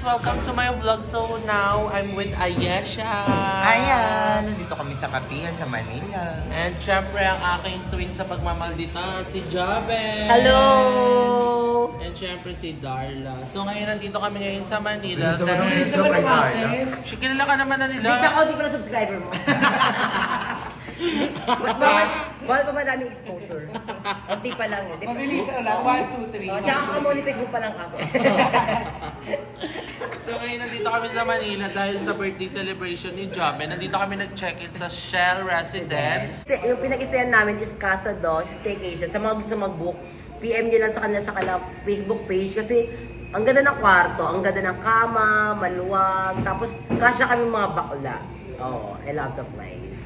Welcome to my vlog. So now, I'm with Ayesha. Ayan! Nandito kami sa Kapihan sa Manila. And syempre, ang aking twin sa pagmamaldita, si Jaben. Hello! And syempre, si Darla. So ngayon, nandito kami ngayon sa Manila. Kilala ka naman na nila. Tsaka, hindi pa na subscriber mo. Bawal pa madaming exposure. Hindi pa lang yun. Mabilis na lang, 1, 2, 3. Tsaka ka-monetize mo pa lang kasi. So ngayon, nandito kami sa Manila dahil sa birthday celebration ni Jaben. Nandito kami nag-check-in sa Shell Residence. Yung pinag-istayan namin is Casa Dos, staycation. Sa mga gusto mag-book, PM nyo lang sa kanila sa kanilang Facebook page kasi ang ganda ng kwarto, ang ganda ng kama, maluwag, tapos kasya kami mga bakla. Oh, I love the place.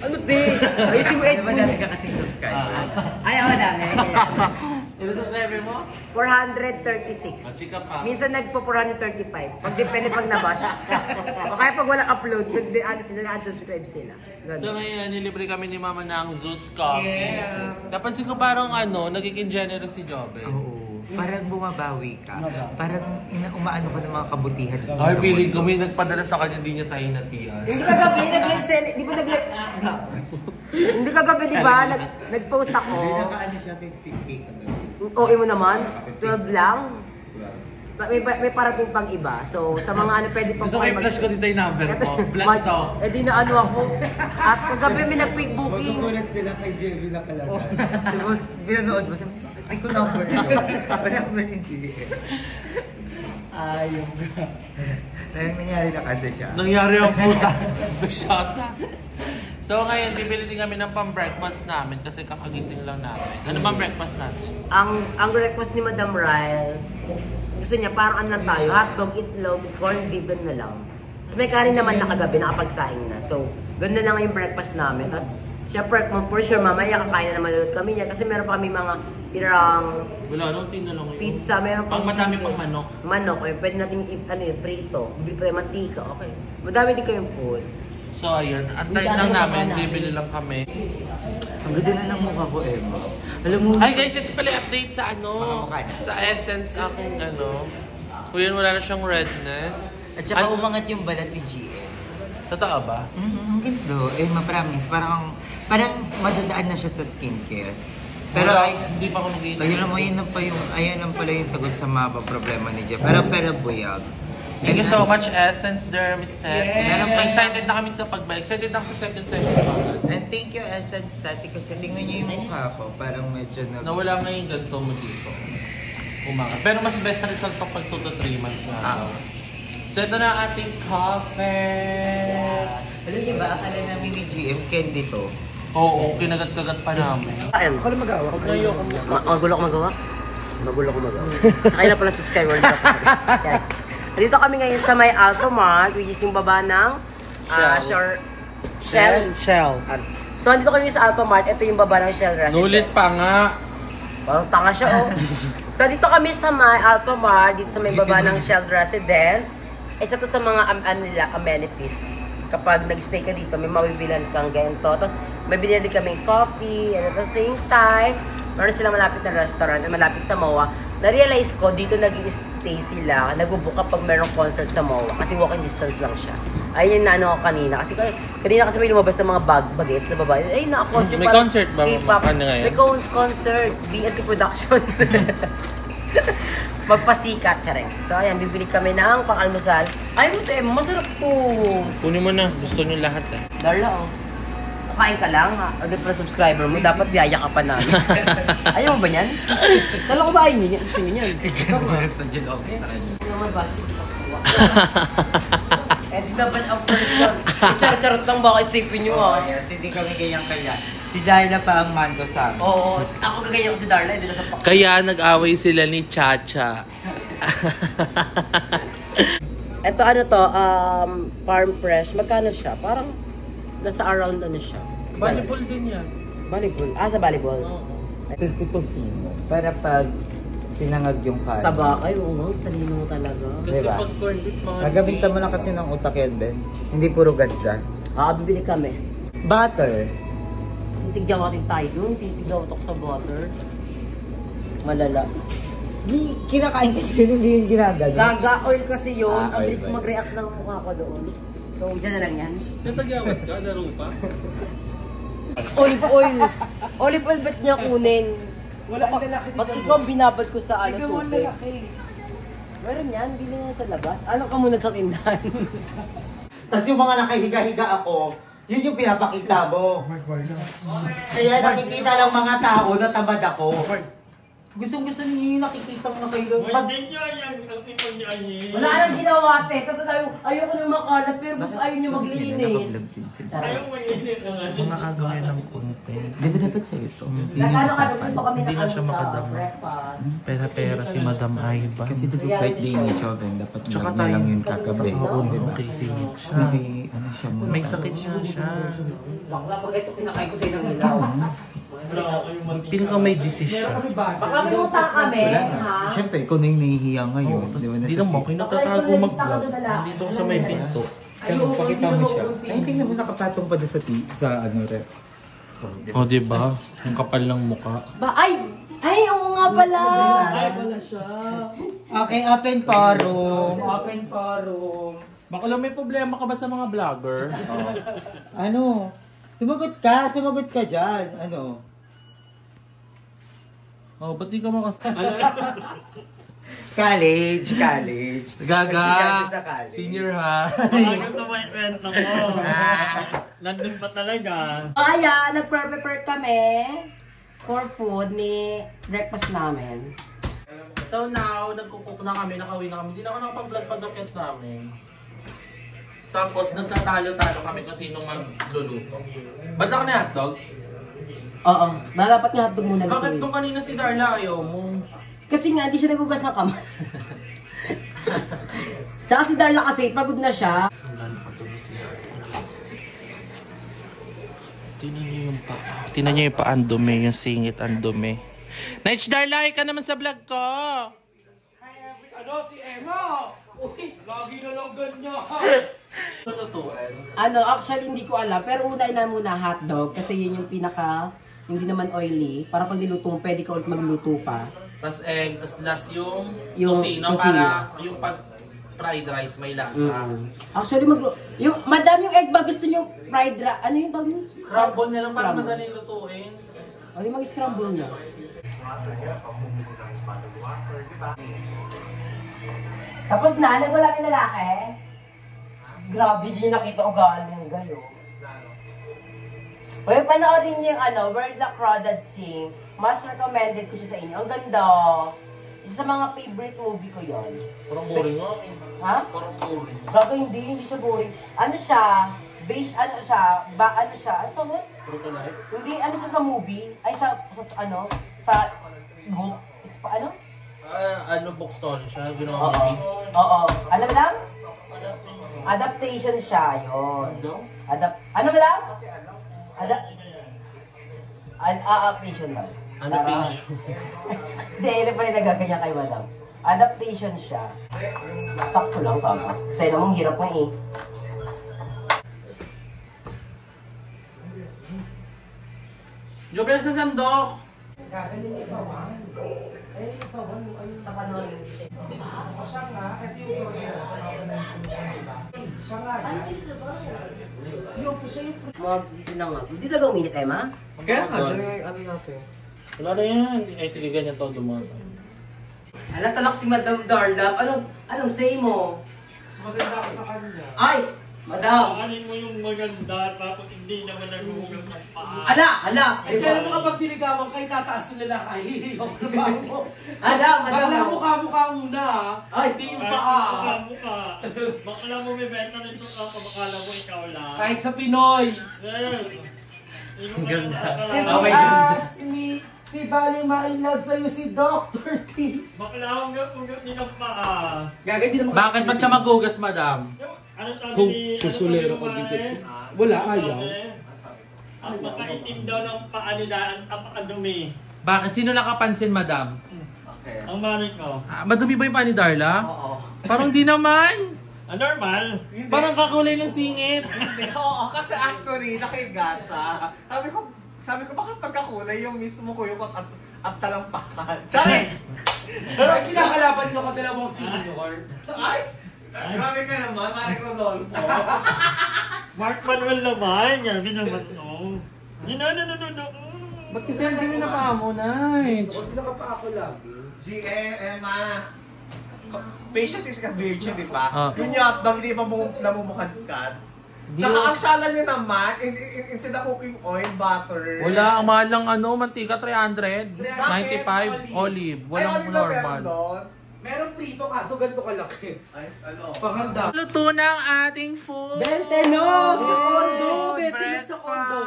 Ano di? Ayusin mo Diba dami ka kasing subscriber? Ay, ako dami. Ano subscriber mo? 436. Chika pa. Minsan nagpo 435. Pag depende pag nabash. O kaya pag walang upload, nag-unsubscribe sila. So ngayon, nilibre kami ni Mama ng Zeus Coffee. Napansin ko parang nagiging generous si Jaben. Oo. Parang bumabawi ka. Parang umaano ka ng mga kabutihan. Ay, feeling ko may nagpadala sa kanya, hindi niya tayo natiyan. Hindi kagabi, nag-live sell. Di ba nag-live? Hindi kagabi, di ba? Nag-post ako. Hindi nakaano siya 50K. OE mo naman? 12 lang? May parating pang iba. So, sa mga pwede pang... Gusto ko i-flash ko dito yung number mo. Black to. Eh di na ako. At kagabi may nag-quick booking. Magkukulat sila kay JB na kalagay. Binanood mo siya. Ay ko number. Number hindi. Ayun. Nangyari na kasi siya. Nangyari ang puta. Besyasa. So ngayon, bibili din kami ng pang-breakfast namin kasi kakagising lang namin. Ano bang breakfast natin? Ang breakfast ni Madam Ryle, gusto niya parang ano lang tayo, hotdog, itlog, corn beef, na lang. Tapos may kanin naman na kagabi, nakapagsaing na. So, ganda na nga yung breakfast namin. Tapos, syempre, for sure, mamaya kakain na naman ulit kami niya. Kasi meron pa kami mga tirang Wala, tina lang yun. pizza, meron pa madami pang manok. Manok, pwede natin prito. Bili pa yung mantika, okay. Madami din kayong food. So ayun, antayin lang namin, bibili lang kami. Ang ganda na ng mukha ko, Emma. Alam mo... Ay guys, ito pala update sa sa Essence aking Kuya, wala na siyang redness. At saka umangat yung balat ni GM. Totoo ba? Ang ganda. Emma, promise. Parang madadaan na siya sa skincare. Pero hindi pa ako nag-iisip. Ayun lang pala yung sagot sa mga problema ni Jeff. Pero buyag. Thank you so much, Essence Dermistec. Yes. Excited na kami sa pagbalik. Excited na ako sa second session. And thank you, Essence Tati, kasi tingnan niyo yung mukha ko. Parang medyo nawala nga yung ganito mo dito. Umangat. Pero mas best na result pag 2 to 3 months nga. So ito na ang ating coffee. Alam niyo ba, akala namin ni GM candy to. Oo, kinagat-kagat pa namin. Ako na magawa. Magulo ko magawa? Magulo ko magawa. Sakay na pala subscriber nito. Dito kami ngayon sa may Alphamart, which is yung baba ng Shell. So, dito kami sa Alphamart. Ito yung baba ng Shell Residence. Nulit pa nga. Parang tanga siya, oh. So, dito kami sa may Alphamart, dito sa may baba ng Shell Residence. Isa to sa mga amenities. Kapag nag-stay ka dito, may mabibilan kang ganito. Tapos, may binili din kaming coffee. And at the same time, meron silang malapit na restaurant, malapit sa MOA. Na-realize ko, dito nag-i-stay sila, nag-book kapag merong concert sa MOA. Kasi walking distance lang siya. Ayun na ako kanina. Kanina kasi may lumabas ng mga baget na babae. Ay, naka-costume may concert ba? May concert. BNT Production. Magpasikat siya rin. So, ayan, bibili kami ng pang-almusal. Ay, masarap po. Kunin mo na. Gusto niyo lahat eh. Darla, oh. Kain ka lang, ha? O, para subscriber mo, dapat yaya ka pa namin. Ayaw mo ba yan? Kala ko ba ayaw niyo? Gusto niyo yan? Ikaw ba sa Jilog? Naman ba? Eh, dapat ang person. Charot lang, baka isipin niyo, ha? Yes, hindi kami ganyang kaya. Si Darla pa ang mando sa amin. Oo, ako gaganyan ko si Darla, hindi na sa pak. Kaya nag-away sila ni Chacha. Ito ano to, farm fresh. Magkano siya? Parang nasa around ano siya. Volleyball din yan. Volleyball? Sa volleyball? Oo. Tututosino. Para pag sinangag yung kain. Sa bakay, oo, talino talaga. Kasi Diba? pag corned beef, mga... Nagamitan mo lang kasi ng utak yan, Ben. Hindi puro gadya. Bibili kami. Butter. Titigyawatin tayo dun, titigyawatok sa butter. Malala. Kinakain kasi yun, hindi yung ginagano. Gaga oil kasi yun. Ah, Ang oil bilis ba? mag-react ng mukha ko doon. So, dyan na lang yan. Natagyawat ka, laro pa? Olive oil. Olive oil ba't niya kunin? Wala ang lalaki Pag dito. ikaw ang binabad ko sa ano Ikaw ang tubig. lalaki. Meron yan, bili nga sa labas. Ano ka muna sa tindahan? Tapos yung mga nakahiga-higa ako, yun yung pinapakita mo. Kaya nakikita lang mga tao na tamad ako. Gustong-gusto niyo yung nakikita na kayo. Hindi nyo yan ang ipon niya ay. Wala nang ginawa, te. Kasi ayoko nang makalat, pero gusto ayaw niya maglinis. Ayaw mo init na nga. Mga agawan ng content. Di ba dapat sa'yo ito? Nagano ka dito kami Hindi na siya sa makadama. breakfast. Pera-pera si Madam Ivan. Kasi di ba birthday ni Joven, dapat Tsaka vlog na lang tayo. yun kagabi. Oo, okay, singit siya. Naki, ano siya muna. May sakit nga siya. Bakla, pag ito pinakain ko sa'yo ng ilaw. Wala ako kayong matika. Piling ko may desisyon. Baka may utang kami, ha? Siyempre, ikaw na yung nahihiya ngayon. Di ba Hindi naman, nasasi? kinatatago mag-vlog. Dito ko sa may pinto. Kaya magpakita mo siya. Ay, tingnan mo nakapatong pa doon sa ano, rep. O, diba? Ang kapal ng muka. Ay, oo nga pala. Okay, open forum. Open forum. Baka lang may problema ka ba sa mga vlogger? Ano? Sumagot ka dyan. Ano? Oh, ba't di ka makas... College. Gaga! Estudyante sa college. Senior ha? Talagang tumayo kwento mo. Nandun pa talaga. Kaya, nag-prepare kami for food ni breakfast namin. So now, nagkukook na kami, nakauwi na kami. Hindi na ako nakapag-vlog pag-rocket namin. Tapos, nagtatalo-talo kami kung sino magluluto. Ba't ako na hotdog? Oo, dapat nga hotdog muna Bakit lutuin. nung kanina si Darla ayaw mo? Kasi nga, hindi siya nagugas ng kamay. Tsaka si Darla kasi, pagod na siya. Tingnan niyo yung pa. Tingnan niyo yung pa ang dumi, yung singit ang dumi. Naich Darla, ka naman sa vlog ko! Ano si Emma? Uy, lagi na lang ganyan. Lulutuin. Ano, actually hindi ko alam, pero unay na muna hotdog kasi yun yung pinaka, hindi naman oily. Para pag niluto mo, pwede ka ulit magluto pa. Tapos egg, tapos last yung Yung tocino tocino. para yung pag fried rice may lasa. Actually, madam yung egg ba gusto nyo fried rice? Ano yung tawag nyo? Scramble na lang para Scramble. madaling lutuin. O, yung mag-scramble na. Tapos na, nagwala ng lalaki. Grabe, di nyo nakita ugali ng gayo. Uy, panoorin niyo yung Where the Crawdad Sing. Mas recommended ko siya sa inyo. Ang ganda. Isa sa mga favorite movie ko yon. Parang boring nga. Ha? Parang boring. Gago, hindi siya boring. Ano siya? Based, ano siya? Ano siya? Ano tawag? True to life. Hindi, ano siya sa movie? Ay, sa book? Ano? Ano book story siya? Ginawa Oo. movie? Oo. Ano ba lang? Adaptation siya, yun. Ano? Ano ba lang? Adaptation lang. Adaptation. Kasi ano pa rin nagaganyan kay madam. Adaptation siya. Sakto lang kaka. Kasi namang hirap mo eh. Jobel sa sandok! Sa kanon. Mag-gising na nga. Hindi talaga uminit, Emma? Kaya nga, ano natin? Wala na yan. Ay, sige, ganyan to dumaan. Alas talak si Madam Darla. Anong say mo? Maganda ako sa kanya. Ay! Madam! Pakanin mo yung maganda tapos hindi naman naguhugas ng paa. Ala! Kasi alam mo kapag diligawan kay tataas nila kay hihiyaw ko na mo. Ala! Madam! Bakla mukha-mukha muna. Ay! Hindi yung Kahit paa. mukha. Bakla mo bibenta nito ako, makala mo ikaw lang. Kahit sa Pinoy. Ang ganda. Si Bali ma-inlove sa'yo si Dr. T. Bakla ungat nilang paa. Gagawin din naman. Bakit ba't siya magugas, madam? Ano sabi Kung ni... susulero ano ka sabi ni dito babae? wala, ayaw. Ang makaitim daw ng paa nila, ang tapakadumi. Bakit? Sino nakapansin, madam? Ang mani ko. Madumi ba yung pa ni Darla? Oo. Parang di naman. Normal. Parang kakulay ng singit. Oo, kasi actually, nakahiga siya. Sabi ko, Sabi ko, bakit pagkakulay yung mismo ko yung at talampakan? Tsari! Ay, kinakalaban nyo ka dalawang senior. Ay! Grabe ka naman, Marek Rodolfo. Mark Manuel naman, yabi naman, no. Ba't kasi hindi mo na pa mo, Night? Kasi nakapa ako lagi. Emma. Patience is a virtue, di ba? Ah. Yun yung hotdog, hindi pa namumukadkad. Saka ang sala nyo naman, instead of cooking oil, butter. Wala, ang mahal lang mantika 300, 95, olive. Walang Ay, olive na meron normal. doon. Meron prito kaso ganito kalaki. Ay, ano? Panganda. Luto na ang ating food! Bentelog! Sa kondo! Bentilog sa kondo!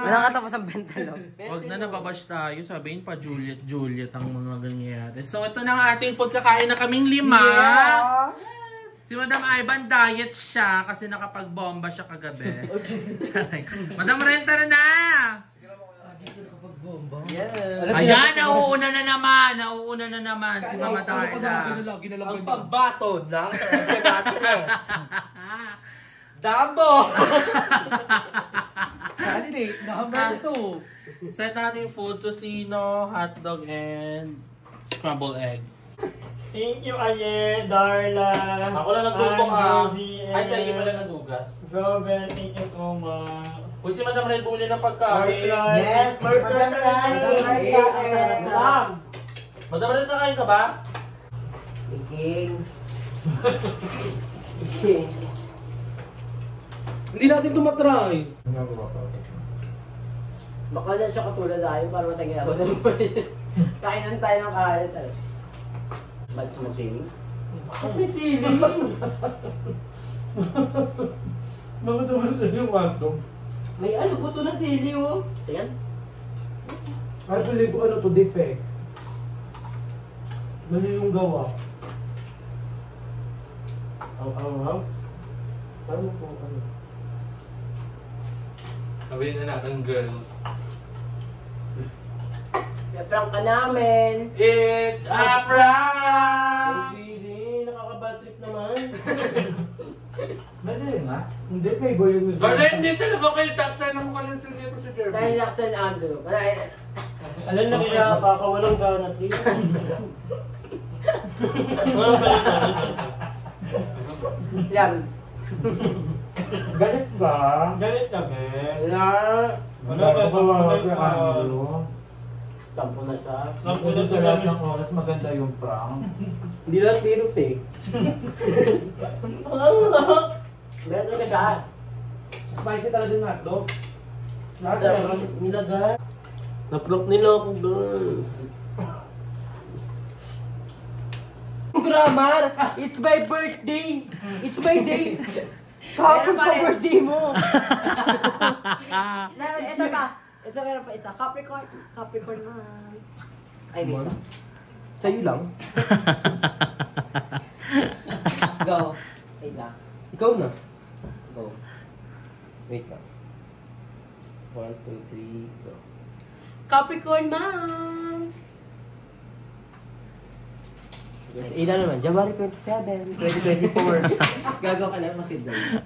Walang katapos ang bentelog. Wag na nababash tayo, sabihin pa Juliet ang mga ganyan. So ito na ang ating food, kakain na kaming 5. Si Madam Ivan diet siya kasi nakapagbomba siya kagabi. Madam Ren, tara na! Ayan, nauuna na naman si Mama Darla. Ang pambato ng Dabo! Candidate, number 2. Set natin yung food, tocino, hotdog, and scrambled egg. Thank you, Aye, Darla. Ako lang nagtutong Andy, Ay, sa inyo pala nagugas. Robin, thank you so much. Uy, si Madam Ren bumili ng pagkain. Yes, Madam Ren. Madam! Madam Ren, kakain ka ba? King. Hindi natin tumatry. Baka na siya katulad tayo para matagyan ako ng kainan tayo ng kain tayo. Ba't sumaswimming? May sili. Bakit naman sa yung hotdog? May ano, buto ng sili oh. Tingnan. I believe ano to defect. Mali yung gawa. Ang. Ano po, ano? Sabihin na natin, girls. Prank ka namin. It's a prank! Hindi, nakaka-bad trip naman. Kasi nga, hindi favor yung gusto. Gala, hindi talaga kayo taksan ng mukha ng sili ko si Dahil Jeremy. laksan Andrew. Wala Alam na kaya baka walang ganat dito. Walang balikan. Yan. Galit ba? Galit kami. Wala. Wala ka ba? Tampo na siya. Napunta Sa lahat ng oras maganda yung prank. Hindi lang tinut eh. Meron talaga siya. Spicy talaga yung hotdog. Lahat Sarap. meron nilagay. Na-prank nila ako, girls. Grammar! It's my birthday! It's my day! Kapag pa birthday mo! Ito pa. Ito meron pa isa. Capricorn. Capricorn na. Ay, wait lang. Sa'yo lang. Go. Wait lang. Ikaw na. Go. Wait lang. 1, 2, 3, go. Capricorn na. Ilan naman? January 27, 2024. Gagawa ka na, masid lang.